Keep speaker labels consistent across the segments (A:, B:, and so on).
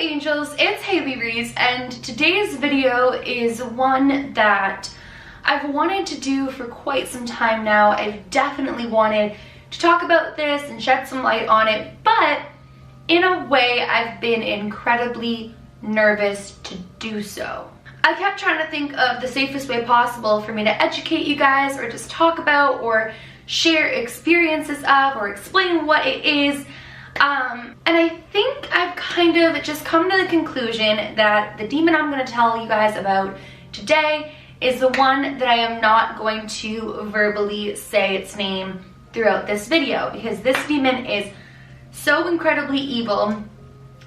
A: angels, it's Haley Reese, and today's video is one that I've wanted to do for quite some time now. I've definitely wanted to talk about this and shed some light on it, but in a way I've been incredibly nervous to do so. I kept trying to think of the safest way possible for me to educate you guys, or just talk about or share experiences of or explain what it is. And I think I've kind of just come to the conclusion that the demon I'm going to tell you guys about today is the one that I am not going to verbally say its name throughout this video, because this demon is so incredibly evil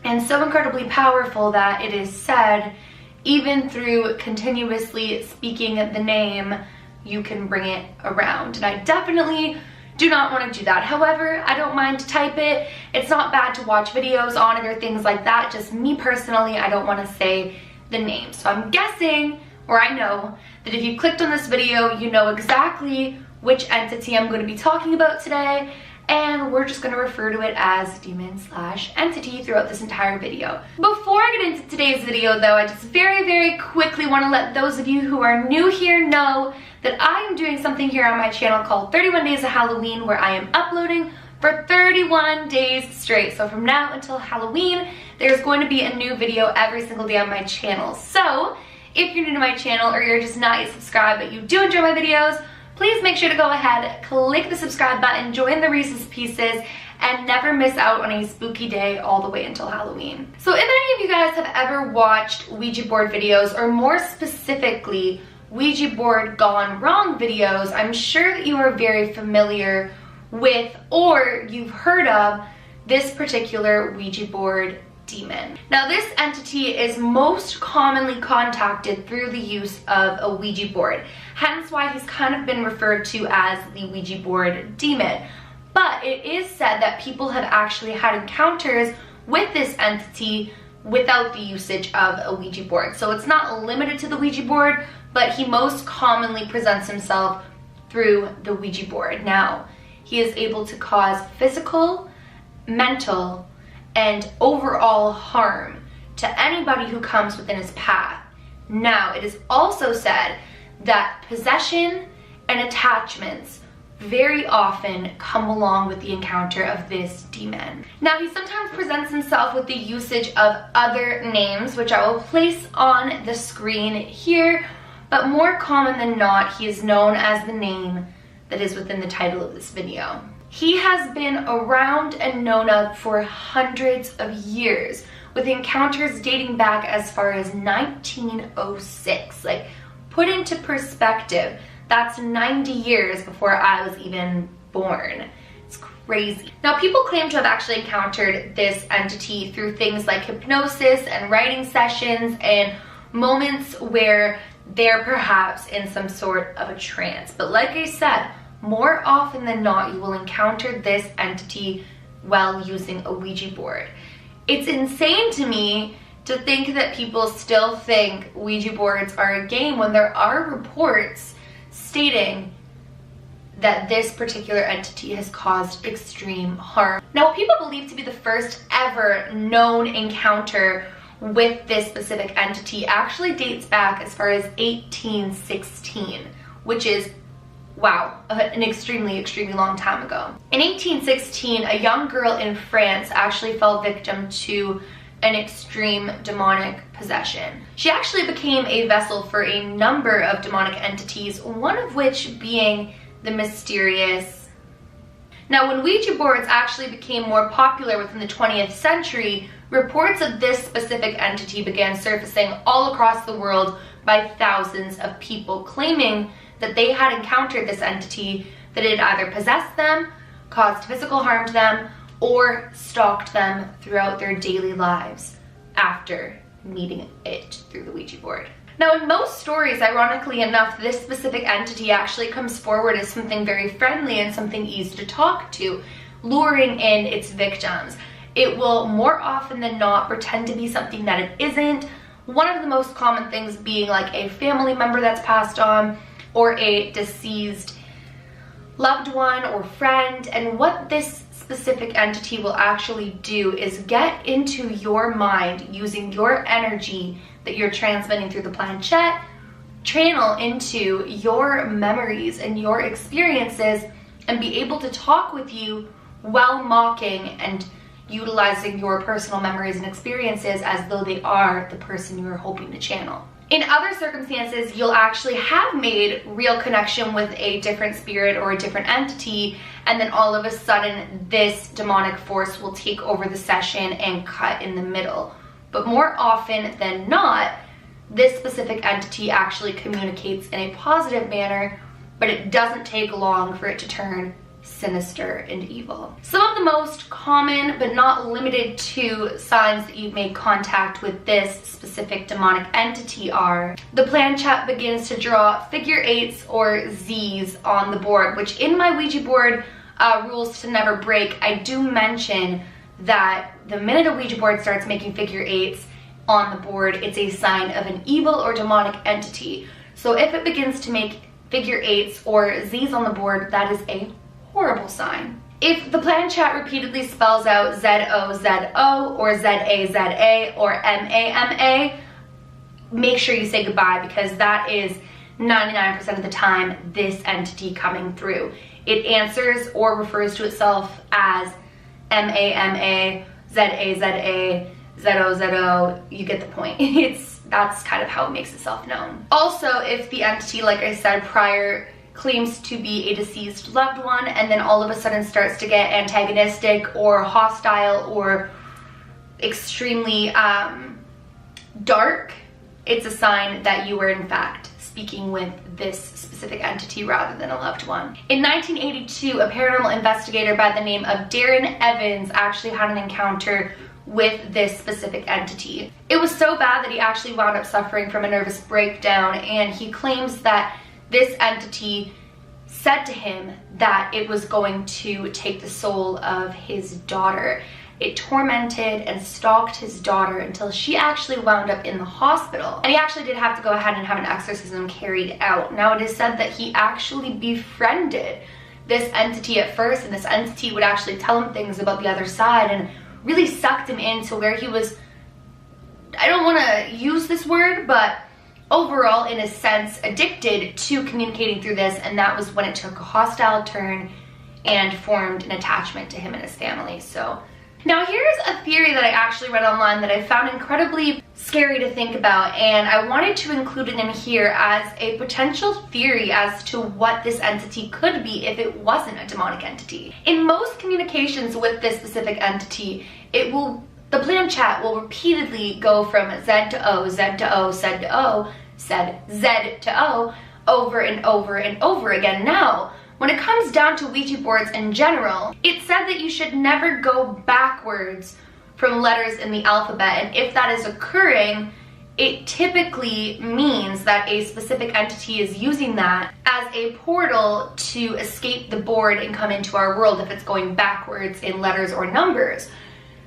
A: and so incredibly powerful that it is said even through continuously speaking the name, you can bring it around. And I definitely do not want to do that. However, I don't mind to type it. It's not bad to watch videos on it or things like that. Just me personally, I don't want to say the name. So I'm guessing, or I know, that if you clicked on this video, you know exactly which entity I'm going to be talking about today. And we're just going to refer to it as demon/entity throughout this entire video. Before I get into today's video though, I just very quickly want to let those of you who are new here know that I am doing something here on my channel called 31 Days of Halloween, where I am uploading for 31 days straight. So from now until Halloween, there's going to be a new video every single day on my channel. So if you're new to my channel or you're just not yet subscribed but you do enjoy my videos, please make sure to go ahead, click the subscribe button, join the Reese's Pieces, and never miss out on a spooky day all the way until Halloween. So if any of you guys have ever watched Ouija board videos, or more specifically, Ouija board gone wrong videos, I'm sure that you are very familiar with, or you've heard of, this particular Ouija board demon. Now this entity is most commonly contacted through the use of a Ouija board, hence why he's kind of been referred to as the Ouija board demon. But it is said that people have actually had encounters with this entity without the usage of a Ouija board. So it's not limited to the Ouija board, but he most commonly presents himself through the Ouija board. Now, he is able to cause physical, mental, and overall harm to anybody who comes within his path. Now, it is also said that possession and attachments very often come along with the encounter of this demon. Now, he sometimes presents himself with the usage of other names, which I will place on the screen here, but more common than not, he is known as the name that is within the title of this video. He has been around and known of for hundreds of years, with encounters dating back as far as 1906. Like, put into perspective, that's 90 years before I was even born. It's crazy. Now, people claim to have actually encountered this entity through things like hypnosis and writing sessions and moments where they're perhaps in some sort of a trance. But like I said, more often than not, you will encounter this entity while using a Ouija board. It's insane to me to think that people still think Ouija boards are a game when there are reports stating that this particular entity has caused extreme harm. Now, what people believe to be the first ever known encounter with this specific entity actually dates back as far as 1816, which is, wow, an extremely long time ago. In 1816, a young girl in France actually fell victim to an extreme demonic possession. She actually became a vessel for a number of demonic entities, one of which being the mysterious. Now, when Ouija boards actually became more popular within the 20th century, reports of this specific entity began surfacing all across the world by thousands of people claiming that they had encountered this entity, that it either possessed them, caused physical harm to them, or stalked them throughout their daily lives after meeting it through the Ouija board. Now, in most stories, ironically enough, this specific entity actually comes forward as something very friendly and something easy to talk to, luring in its victims. It will more often than not pretend to be something that it isn't. One of the most common things being like a family member that's passed on, or a deceased loved one or friend. And what this specific entity will actually do is get into your mind using your energy that you're transmitting through the planchette, channel into your memories and your experiences, and be able to talk with you while mocking and utilizing your personal memories and experiences as though they are the person you're hoping to channel. In other circumstances, you'll actually have made real connection with a different spirit or a different entity, and then all of a sudden this demonic force will take over the session and cut in the middle. But more often than not, this specific entity actually communicates in a positive manner, but it doesn't take long for it to turn sinister and evil. Some of the most common but not limited to signs that you've made contact with this specific demonic entity are: the planchette begins to draw figure 8s or Z's on the board, which in my Ouija board rules to never break, I do mention that the minute a Ouija board starts making figure 8s on the board, it's a sign of an evil or demonic entity. So if it begins to make figure 8s or Z's on the board, that is a horrible sign. If the planchette repeatedly spells out ZOZO or ZAZA or MAMA, make sure you say goodbye, because that is 99% of the time this entity coming through. It answers or refers to itself as MAMA, ZAZA, ZOZO, you get the point. That's kind of how it makes itself known. Also, if the entity, like I said prior, claims to be a deceased loved one and then all of a sudden starts to get antagonistic or hostile or extremely dark, it's a sign that you are in fact speaking with this specific entity rather than a loved one. In 1982, a paranormal investigator by the name of Darren Evans actually had an encounter with this specific entity. It was so bad that he actually wound up suffering from a nervous breakdown, and he claims that this entity said to him that it was going to take the soul of his daughter. It tormented and stalked his daughter until she actually wound up in the hospital. And he actually did have to go ahead and have an exorcism carried out. Now, it is said that he actually befriended this entity at first, and this entity would actually tell him things about the other side and really sucked him into where he was, I don't want to use this word, but overall, in a sense, addicted to communicating through this, and that was when it took a hostile turn and formed an attachment to him and his family. So now here's a theory that I actually read online that I found incredibly scary to think about, and I wanted to include it in here as a potential theory as to what this entity could be if it wasn't a demonic entity. In most communications with this specific entity, the planchette will repeatedly go from Z to O, Z to O, Z to O, Z to O, over and over and over again. Now, when it comes down to Ouija boards in general, it's said that you should never go backwards from letters in the alphabet, and if that is occurring, it typically means that a specific entity is using that as a portal to escape the board and come into our world if it's going backwards in letters or numbers.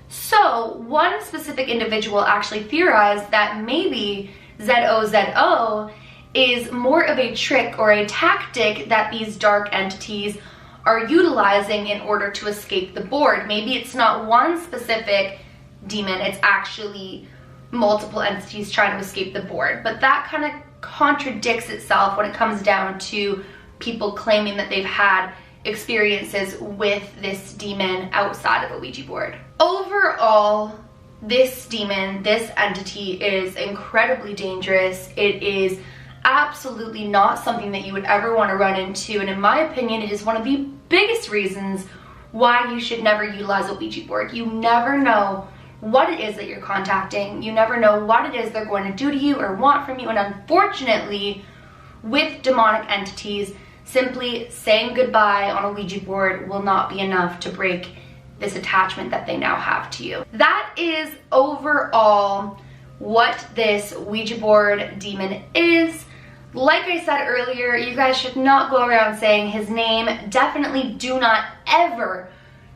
A: So one specific individual actually theorized that maybe ZOZO is more of a trick or a tactic that these dark entities are utilizing in order to escape the board. Maybe it's not one specific demon, it's actually multiple entities trying to escape the board. But that kind of contradicts itself when it comes down to people claiming that they've had experiences with this demon outside of a Ouija board. Overall, this demon, this entity is incredibly dangerous. It is absolutely not something that you would ever want to run into, and in my opinion, it is one of the biggest reasons why you should never utilize a Ouija board. You never know what it is that you're contacting. You never know what it is they're going to do to you or want from you, and unfortunately, with demonic entities, simply saying goodbye on a Ouija board will not be enough to break this attachment that they now have to you. That is overall what this Ouija board demon is. Like I said earlier, you guys should not go around saying his name. Definitely do not ever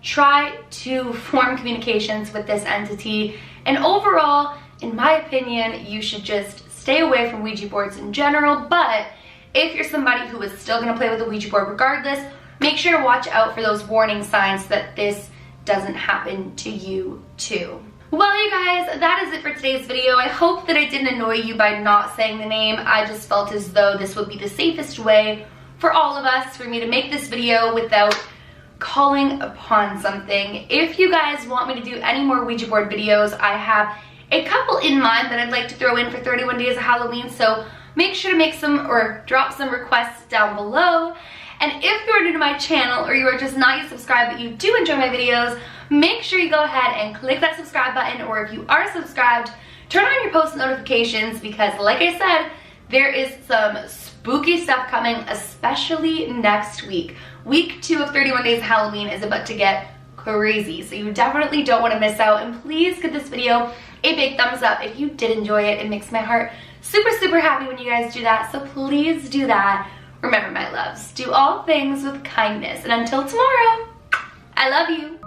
A: try to form communications with this entity. And overall, in my opinion, you should just stay away from Ouija boards in general. But if you're somebody who is still going to play with a Ouija board regardless, make sure to watch out for those warning signs that this doesn't happen to you too. Well, you guys, that is it for today's video. I hope that I didn't annoy you by not saying the name. I just felt as though this would be the safest way for all of us, for me to make this video without calling upon something. If you guys want me to do any more Ouija board videos, I have a couple in mind that I'd like to throw in for 31 days of Halloween, so make sure to make some or drop some requests down below. And if you're new to my channel or you are just not yet subscribed but you do enjoy my videos, make sure you go ahead and click that subscribe button, or if you are subscribed, turn on your post notifications, because like I said, there is some spooky stuff coming, especially next week. Week 2 of 31 Days of Halloween is about to get crazy, so you definitely don't want to miss out. And please give this video a big thumbs up if you did enjoy it. It makes my heart super, super happy when you guys do that, so please do that. Remember, my loves, do all things with kindness, and until tomorrow, I love you.